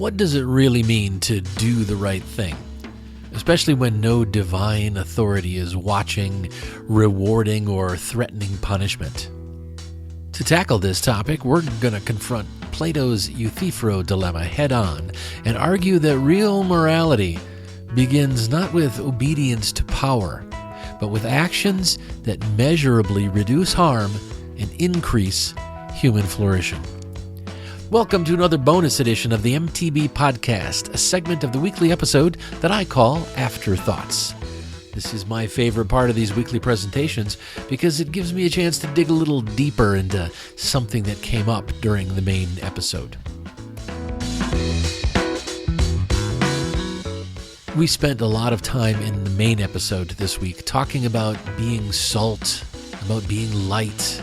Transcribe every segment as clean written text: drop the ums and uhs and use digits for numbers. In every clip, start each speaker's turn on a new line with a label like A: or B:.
A: What does it really mean to do the right thing? Especially when no divine authority is watching, rewarding, or threatening punishment. To tackle this topic, we're going to confront Plato's Euthyphro dilemma head-on and argue that real morality begins not with obedience to power, but with actions that measurably reduce harm and increase human flourishing. Welcome to another bonus edition of the MTB Podcast, a segment of the weekly episode that I call Afterthoughts. This is my favorite part of these weekly presentations because it gives me a chance to dig a little deeper into something that came up during the main episode. We spent a lot of time in the main episode this week talking about being salt, about being light,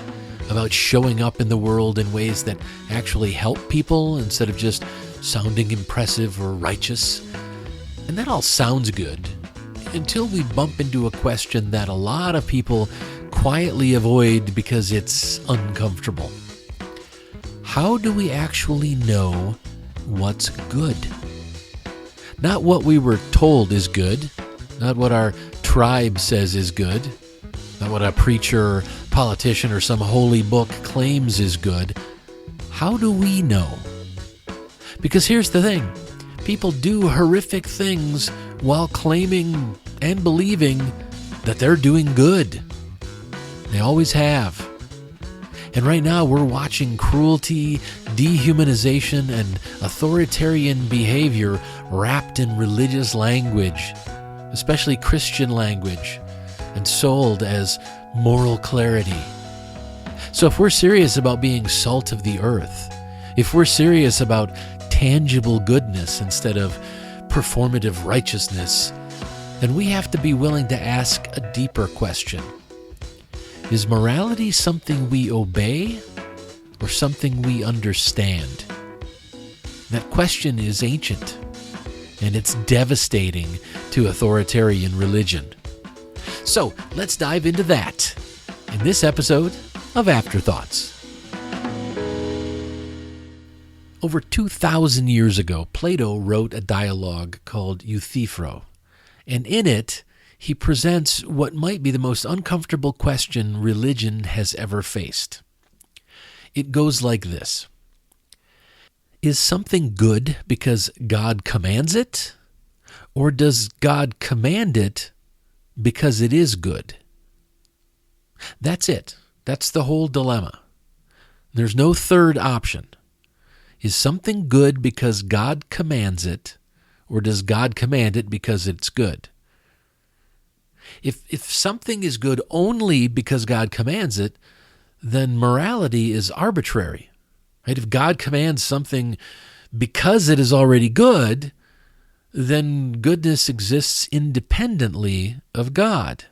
A: about showing up in the world in ways that actually help people instead of just sounding impressive or righteous. And that all sounds good until we bump into a question that a lot of people quietly avoid because it's uncomfortable. How do we actually know what's good? Not what we were told is good, not what our tribe says is good, not what a preacher, politician, or some holy book claims is good. How do we know? Because here's the thing. People do horrific things while claiming and believing that they're doing good. They always have. And right now we're watching cruelty, dehumanization, and authoritarian behavior wrapped in religious language, especially Christian language, and sold as moral clarity. So if we're serious about being salt of the earth, if we're serious about tangible goodness instead of performative righteousness, then we have to be willing to ask a deeper question. Is morality something we obey or something we understand? That question is ancient, and it's devastating to authoritarian religion. So let's dive into that in this episode of Afterthoughts. Over 2,000 years ago, Plato wrote a dialogue called Euthyphro, and in it, he presents what might be the most uncomfortable question religion has ever faced. It goes like this: is something good because God commands it, or does God command it because it is good? That's it. That's the whole dilemma. There's no third option. Is something good because God commands it, or does God command it because it's good? If something is good only because God commands it, then morality is arbitrary. Right? If God commands something because it is already good, then goodness exists independently of God.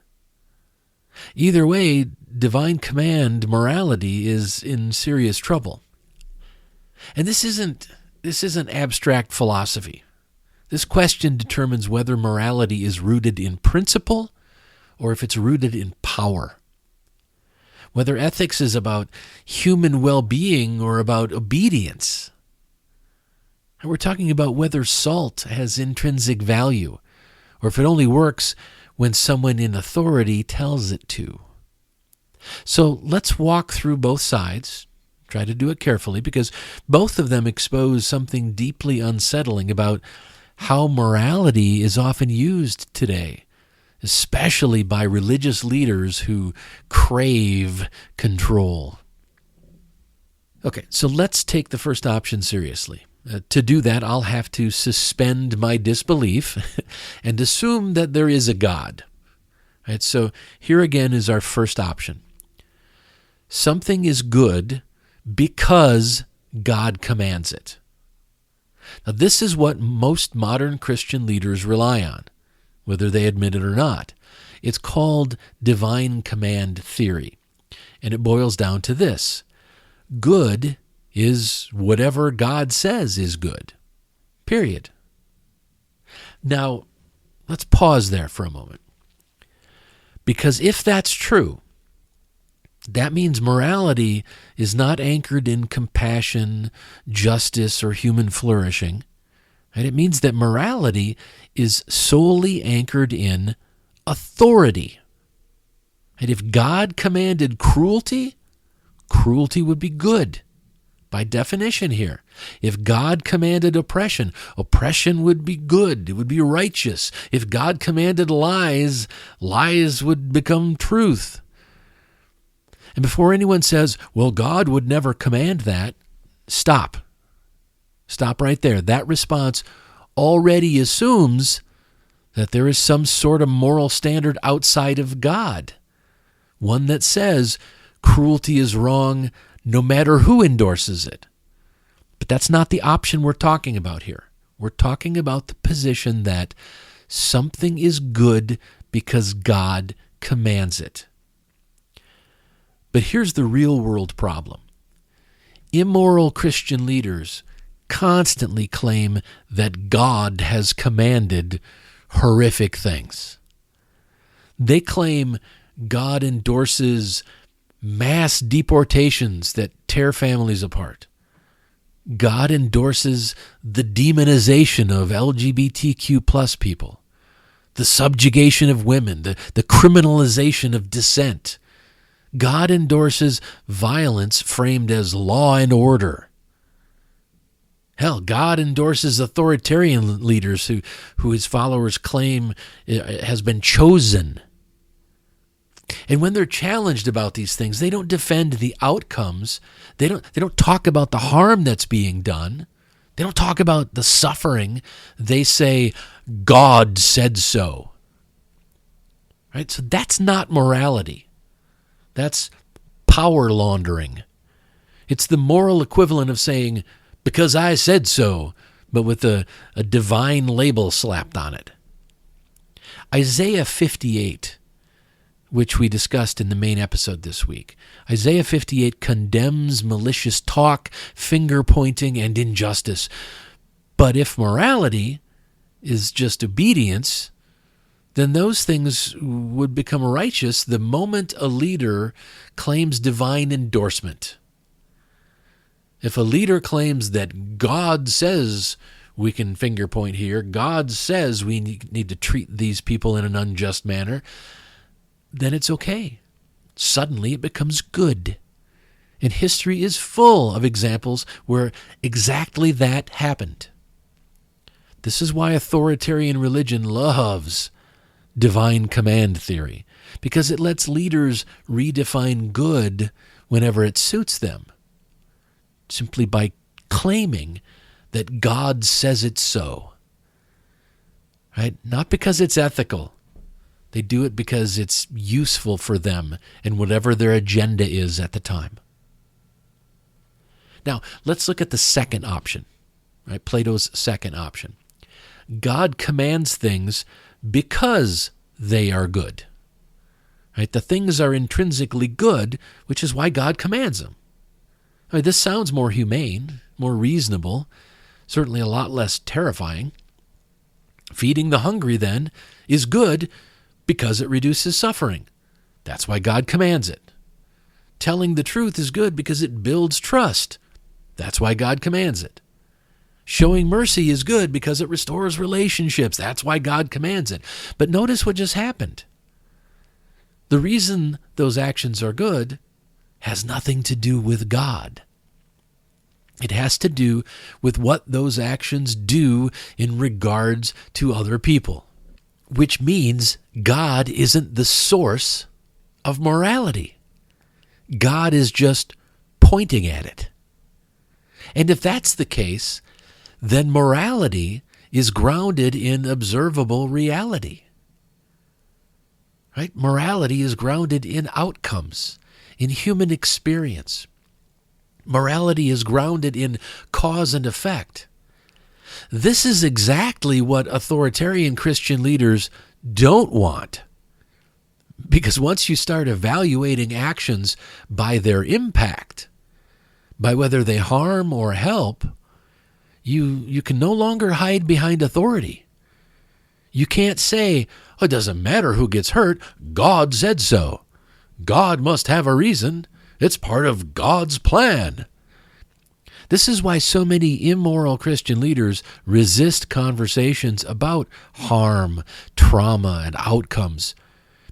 A: Either way, divine command morality is in serious trouble. And this isn't abstract philosophy. This question determines whether morality is rooted in principle or if it's rooted in power. Whether ethics is about human well-being or about obedience. And we're talking about whether salt has intrinsic value, or if it only works when someone in authority tells it to. So let's walk through both sides, try to do it carefully, because both of them expose something deeply unsettling about how morality is often used today, especially by religious leaders who crave control. Okay, so let's take the first option seriously. To do that, I'll have to suspend my disbelief and assume that there is a God. Right, so here again is our first option. Something is good because God commands it. Now, this is what most modern Christian leaders rely on, whether they admit it or not. It's called divine command theory, and it boils down to this: good is whatever God says is good, period. Now, let's pause there for a moment, because if that's true, that means morality is not anchored in compassion, justice, or human flourishing. Right? It means that morality is solely anchored in authority. And if God commanded cruelty, cruelty would be good, by definition here. If God commanded oppression, oppression would be good. It would be righteous. If God commanded lies, lies would become truth. And before anyone says, well, God would never command that, stop. Stop right there. That response already assumes that there is some sort of moral standard outside of God, one that says cruelty is wrong no matter who endorses it. But that's not the option we're talking about here. We're talking about the position that something is good because God commands it. But here's the real world problem. Immoral Christian leaders constantly claim that God has commanded horrific things. They claim God endorses mass deportations that tear families apart. God endorses the demonization of LGBTQ plus people, the subjugation of women, the criminalization of dissent. God endorses violence framed as law and order. Hell, God endorses authoritarian leaders who his followers claim has been chosen. And when they're challenged about these things, they don't defend the outcomes. They don't talk about the harm that's being done. They don't talk about the suffering. They say, God said so. Right? So that's not morality. That's power laundering. It's the moral equivalent of saying, because I said so, but with a divine label slapped on it. Isaiah 58, which we discussed in the main episode this week. Isaiah 58 condemns malicious talk, finger-pointing, and injustice. But if morality is just obedience, then those things would become righteous the moment a leader claims divine endorsement. If a leader claims that God says we can finger point here, God says we need to treat these people in an unjust manner, then it's okay. Suddenly it becomes good. And history is full of examples where exactly that happened. This is why authoritarian religion loves divine command theory, because it lets leaders redefine good whenever it suits them, simply by claiming that God says it so. Right? Not because it's ethical. They do it because it's useful for them and whatever their agenda is at the time. Now, let's look at the second option, right? Plato's second option. God commands things because they are good. Right? The things are intrinsically good, which is why God commands them. I mean, this sounds more humane, more reasonable, certainly a lot less terrifying. Feeding the hungry, then, is good because it reduces suffering. That's why God commands it. Telling the truth is good because it builds trust. That's why God commands it. Showing mercy is good because it restores relationships. That's why God commands it. But notice what just happened. The reason those actions are good has nothing to do with God. It has to do with what those actions do in regards to other people, which means God isn't the source of morality. God is just pointing at it. And if that's the case, then morality is grounded in observable reality. Right? Morality is grounded in outcomes, in human experience. Morality is grounded in cause and effect. This is exactly what authoritarian Christian leaders don't want. Because once you start evaluating actions by their impact, by whether they harm or help, you can no longer hide behind authority. You can't say, oh, it doesn't matter who gets hurt, God said so. God must have a reason. It's part of God's plan. This is why so many immoral Christian leaders resist conversations about harm, trauma, and outcomes,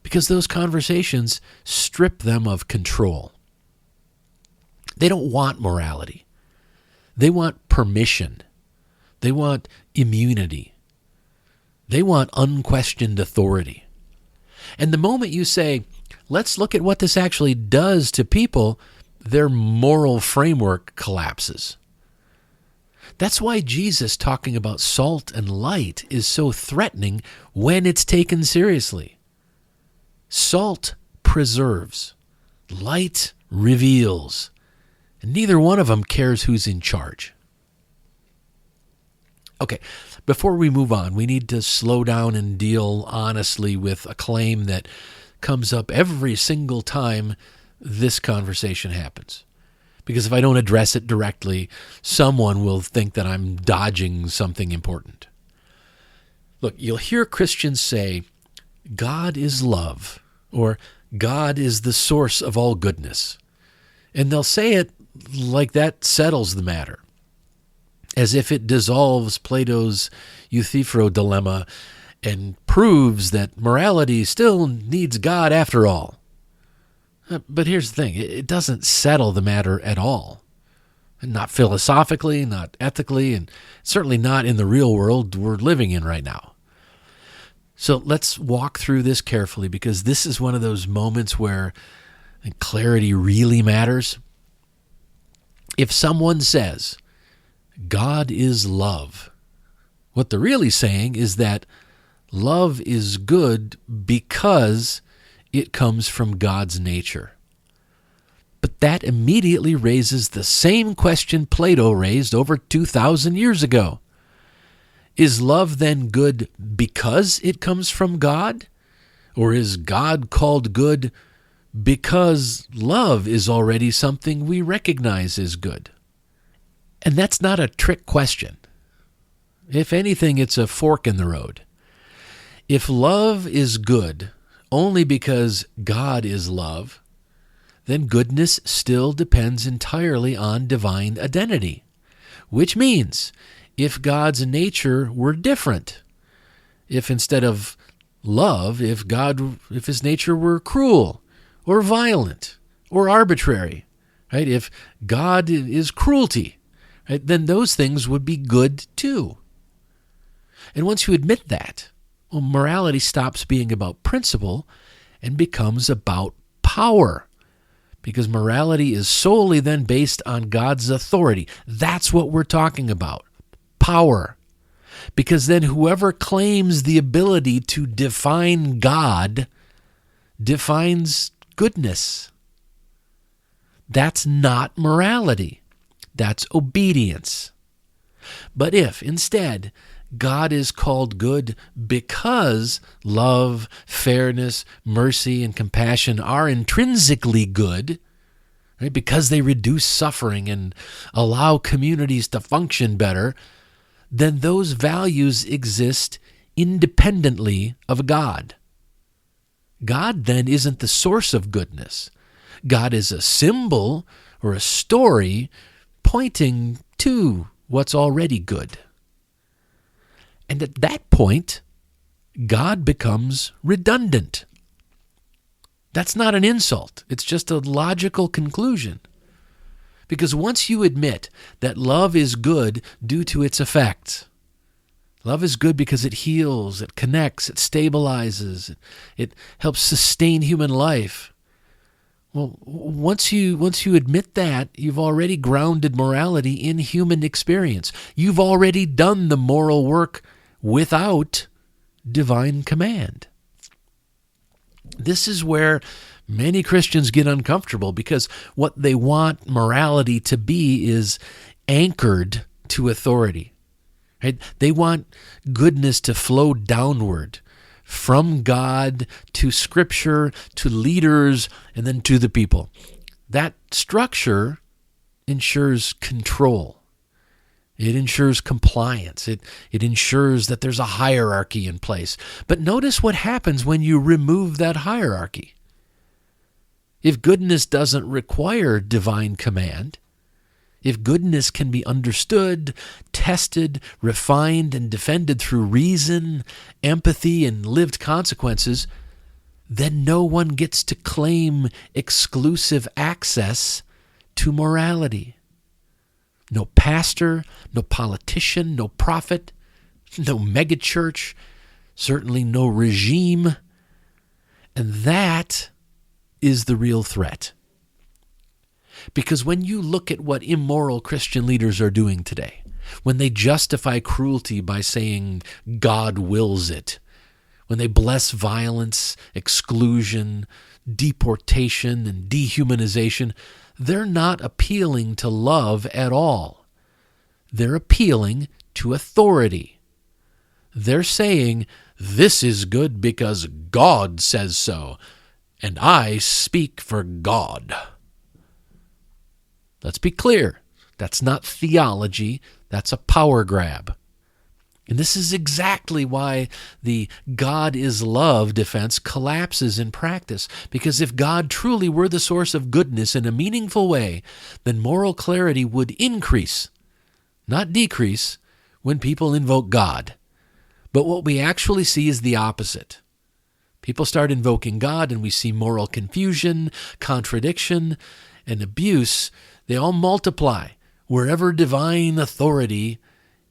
A: because those conversations strip them of control. They don't want morality. They want permission. They want immunity. They want unquestioned authority. And the moment you say, let's look at what this actually does to people, their moral framework collapses. That's why Jesus talking about salt and light is so threatening when it's taken seriously. Salt preserves. Light reveals. And neither one of them cares who's in charge. Okay, before we move on, we need to slow down and deal honestly with a claim that comes up every single time this conversation happens. Because if I don't address it directly, someone will think that I'm dodging something important. Look, you'll hear Christians say, God is love, or God is the source of all goodness. And they'll say it like that settles the matter, as if it dissolves Plato's Euthyphro dilemma and proves that morality still needs God after all. But here's the thing, it doesn't settle the matter at all. Not philosophically, not ethically, and certainly not in the real world we're living in right now. So let's walk through this carefully, because this is one of those moments where clarity really matters. If someone says, God is love, what they're really saying is that love is good because it comes from God's nature. But that immediately raises the same question Plato raised over 2,000 years ago. Is love then good because it comes from God? Or is God called good because love is already something we recognize as good? And that's not a trick question. If anything, it's a fork in the road. If love is good only because God is love, then goodness still depends entirely on divine identity. Which means, if God's nature were different, if instead of love, if his nature were cruel or violent or arbitrary, right? If God is cruelty, right, then those things would be good too. And once you admit that, well, morality stops being about principle and becomes about power, because morality is solely then based on God's authority. That's what we're talking about, power. Because then whoever claims the ability to define God defines goodness. That's not morality. That's obedience. But if, instead, God is called good because love, fairness, mercy, and compassion are intrinsically good, right? Because they reduce suffering and allow communities to function better, then those values exist independently of God. God then isn't the source of goodness. God is a symbol or a story pointing to what's already good. And at that point, God becomes redundant. That's not an insult. It's just a logical conclusion. Because once you admit that love is good due to its effects, love is good because it heals, it connects, it stabilizes, it helps sustain human life. Well, once you admit that, you've already grounded morality in human experience. You've already done the moral work without divine command. This is where many Christians get uncomfortable, because what they want morality to be is anchored to authority. Right? They want goodness to flow downward from God to Scripture, to leaders, and then to the people. That structure ensures control. It ensures compliance. It ensures that there's a hierarchy in place. But notice what happens when you remove that hierarchy. If goodness doesn't require divine command, If goodness can be understood, tested, refined, and defended through reason, empathy, and lived consequences, then no one gets to claim exclusive access to morality. No pastor, no politician, no prophet, no megachurch, certainly no regime. And that is the real threat. Because when you look at what immoral Christian leaders are doing today, when they justify cruelty by saying God wills it, when they bless violence, exclusion, deportation, and dehumanization, they're not appealing to love at all. They're appealing to authority. They're saying, this is good because God says so, and I speak for God. Let's be clear. That's not theology. That's a power grab. And this is exactly why the God is love defense collapses in practice. Because if God truly were the source of goodness in a meaningful way, then moral clarity would increase, not decrease, when people invoke God. But what we actually see is the opposite. People start invoking God and we see moral confusion, contradiction, and abuse. They all multiply wherever divine authority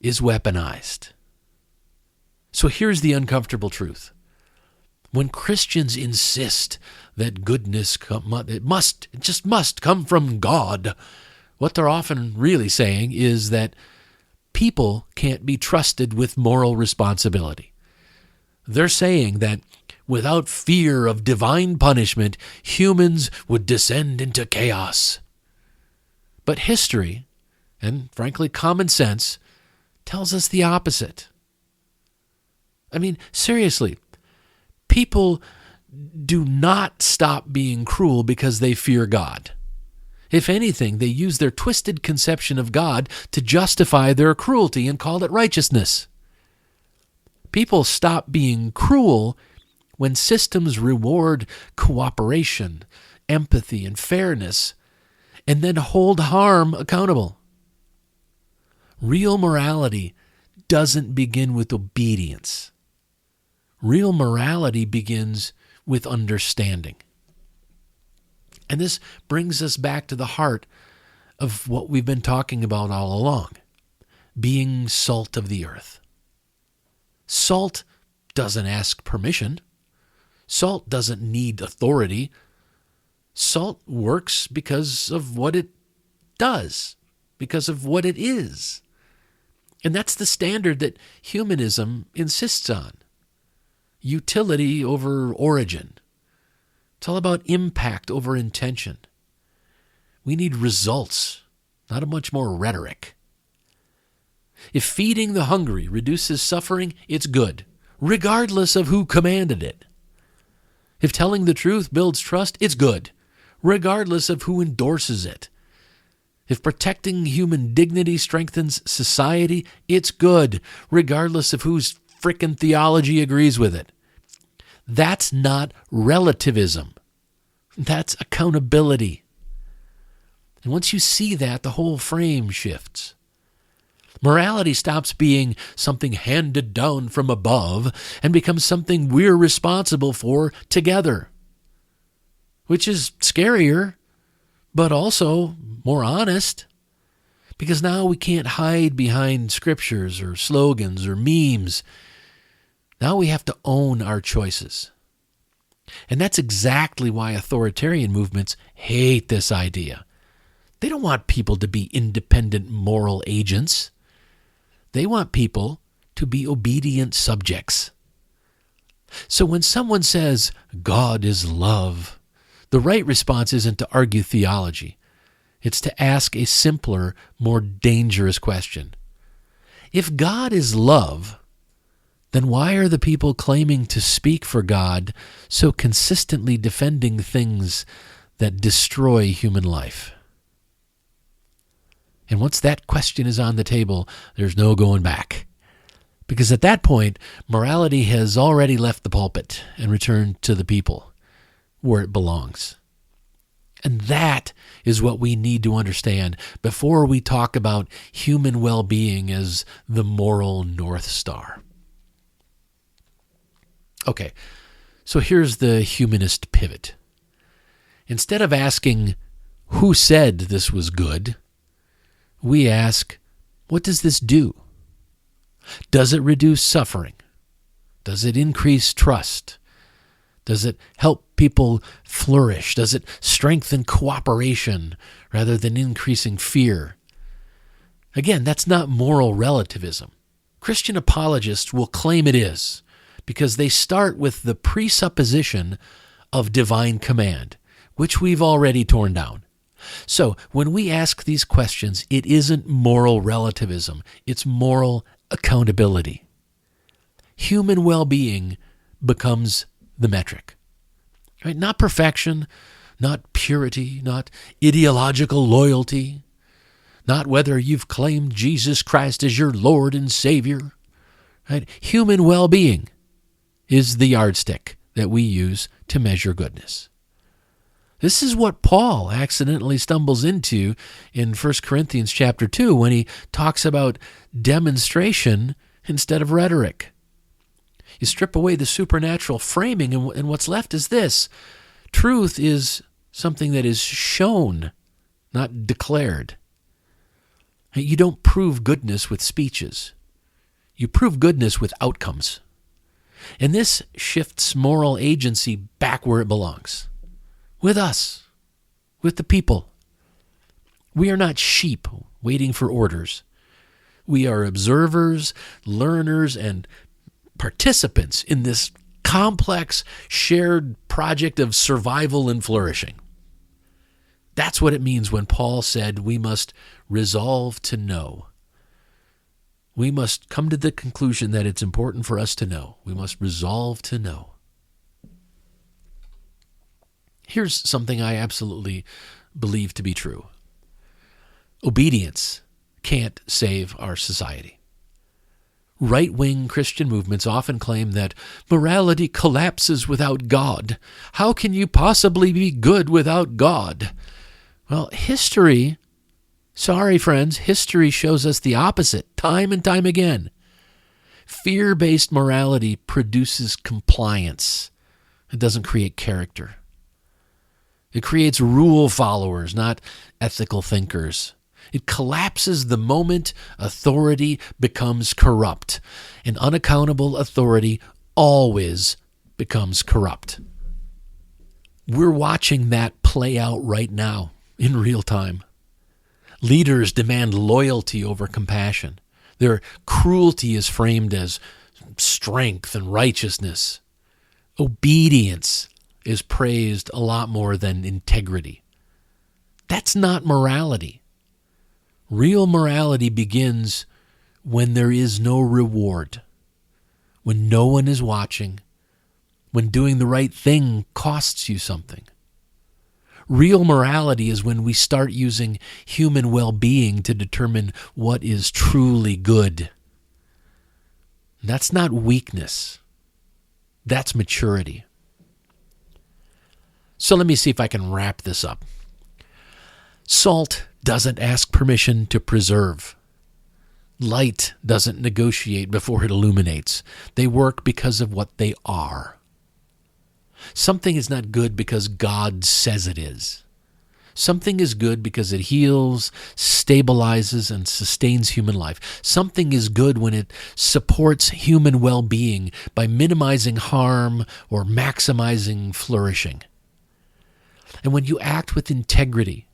A: is weaponized. So here's the uncomfortable truth. When Christians insist that goodness just must come from God, what they're often really saying is that people can't be trusted with moral responsibility. They're saying that without fear of divine punishment, humans would descend into chaos. But history, and frankly common sense, tells us the opposite. I mean, seriously, people do not stop being cruel because they fear God. If anything, they use their twisted conception of God to justify their cruelty and call it righteousness. People stop being cruel when systems reward cooperation, empathy, and fairness, and then hold harm accountable. Real morality doesn't begin with obedience. Real morality begins with understanding. And this brings us back to the heart of what we've been talking about all along, being salt of the earth. Salt doesn't ask permission. Salt doesn't need authority. Salt works because of what it does, because of what it is. And that's the standard that humanism insists on. Utility over origin. It's all about impact over intention. We need results, not a much more rhetoric. If feeding the hungry reduces suffering, it's good, regardless of who commanded it. If telling the truth builds trust, it's good, regardless of who endorses it. If protecting human dignity strengthens society, it's good, regardless of whose frickin' theology agrees with it. That's not relativism. That's accountability. And once you see that, the whole frame shifts. Morality stops being something handed down from above and becomes something we're responsible for together, which is scarier, but also more honest, because now we can't hide behind scriptures or slogans or memes. Now we have to own our choices. And that's exactly why authoritarian movements hate this idea. They don't want people to be independent moral agents. They want people to be obedient subjects. So when someone says, God is love, the right response isn't to argue theology. It's to ask a simpler, more dangerous question. If God is love, then why are the people claiming to speak for God so consistently defending things that destroy human life? And once that question is on the table, there's no going back. Because at that point, morality has already left the pulpit and returned to the people, where it belongs. And that is what we need to understand before we talk about human well-being as the moral North Star. Okay, so here's the humanist pivot. Instead of asking, who said this was good, we ask, what does this do? Does it reduce suffering? Does it increase trust? Does it help people flourish? Does it strengthen cooperation rather than increasing fear? Again, that's not moral relativism. Christian apologists will claim it is, because they start with the presupposition of divine command, which we've already torn down. So when we ask these questions, it isn't moral relativism, it's moral accountability. Human well-being becomes the metric. Right? Not perfection, not purity, not ideological loyalty, not whether you've claimed Jesus Christ as your Lord and Savior. Right? Human well-being is the yardstick that we use to measure goodness. This is what Paul accidentally stumbles into in 1 Corinthians chapter 2 when he talks about demonstration instead of rhetoric. You strip away the supernatural framing, and what's left is this. Truth is something that is shown, not declared. You don't prove goodness with speeches. You prove goodness with outcomes. And this shifts moral agency back where it belongs. With us. With the people. We are not sheep waiting for orders. We are observers, learners, and participants in this complex, shared project of survival and flourishing. That's what it means when Paul said we must resolve to know. We must come to the conclusion that it's important for us to know. We must resolve to know. Here's something I absolutely believe to be true. Obedience can't save our society. Right-wing Christian movements often claim that morality collapses without God. How can you possibly be good without God? Well, history shows us the opposite, time and time again. Fear-based morality produces compliance. It doesn't create character. It creates rule followers, not ethical thinkers. It collapses the moment authority becomes corrupt. And unaccountable authority always becomes corrupt. We're watching that play out right now in real time. Leaders demand loyalty over compassion. Their cruelty is framed as strength and righteousness. Obedience is praised a lot more than integrity. That's not morality. Real morality begins when there is no reward, when no one is watching, when doing the right thing costs you something. Real morality is when we start using human well-being to determine what is truly good. That's not weakness. That's maturity. So let me see if I can wrap this up. Salt doesn't ask permission to preserve. Light doesn't negotiate before it illuminates. They work because of what they are. Something is not good because God says it is. Something is good because it heals, stabilizes, and sustains human life. Something is good when it supports human well-being by minimizing harm or maximizing flourishing. And when you act with integrity,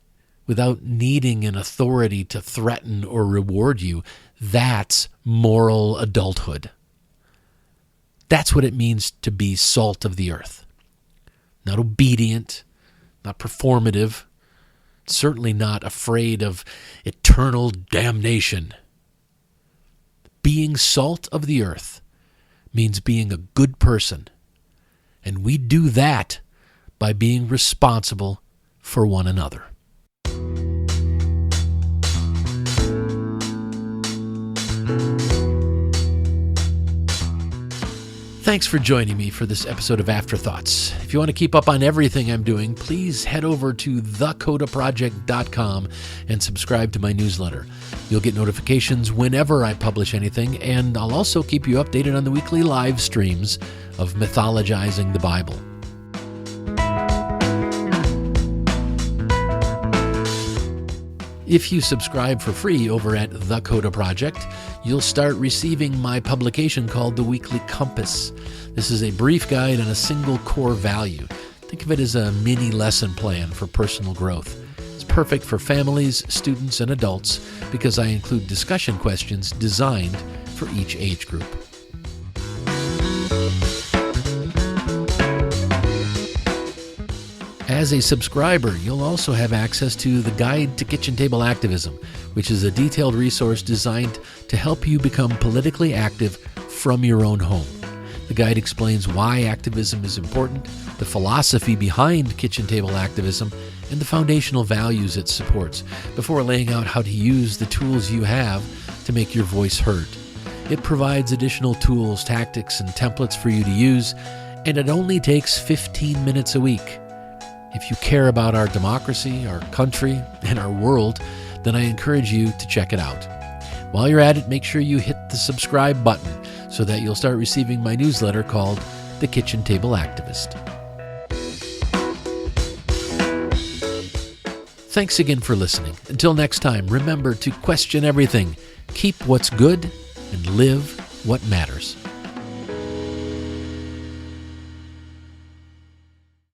A: without needing an authority to threaten or reward you, that's moral adulthood. That's what it means to be salt of the earth. Not obedient, not performative, certainly not afraid of eternal damnation. Being salt of the earth means being a good person, and we do that by being responsible for one another. Thanks for joining me for this episode of Afterthoughts. If you want to keep up on everything I'm doing, please head over to good.Project.com and subscribe to my newsletter. You'll get notifications whenever I publish anything, and I'll also keep you updated on the weekly live streams of mythologizing the Bible. If you subscribe for free over at The Coda Project, you'll start receiving my publication called The Weekly Compass. This is a brief guide on a single core value. Think of it as a mini lesson plan for personal growth. It's perfect for families, students, and adults because I include discussion questions designed for each age group. As a subscriber, you'll also have access to the Guide to Kitchen Table Activism, which is a detailed resource designed to help you become politically active from your own home. The guide explains why activism is important, the philosophy behind kitchen table activism, and the foundational values it supports, before laying out how to use the tools you have to make your voice heard. It provides additional tools, tactics, and templates for you to use, and it only takes 15 minutes a week. If you care about our democracy, our country, and our world, then I encourage you to check it out. While you're at it, make sure you hit the subscribe button so that you'll start receiving my newsletter called The Kitchen Table Activist. Thanks again for listening. Until next time, remember to question everything, keep what's good, and live what matters.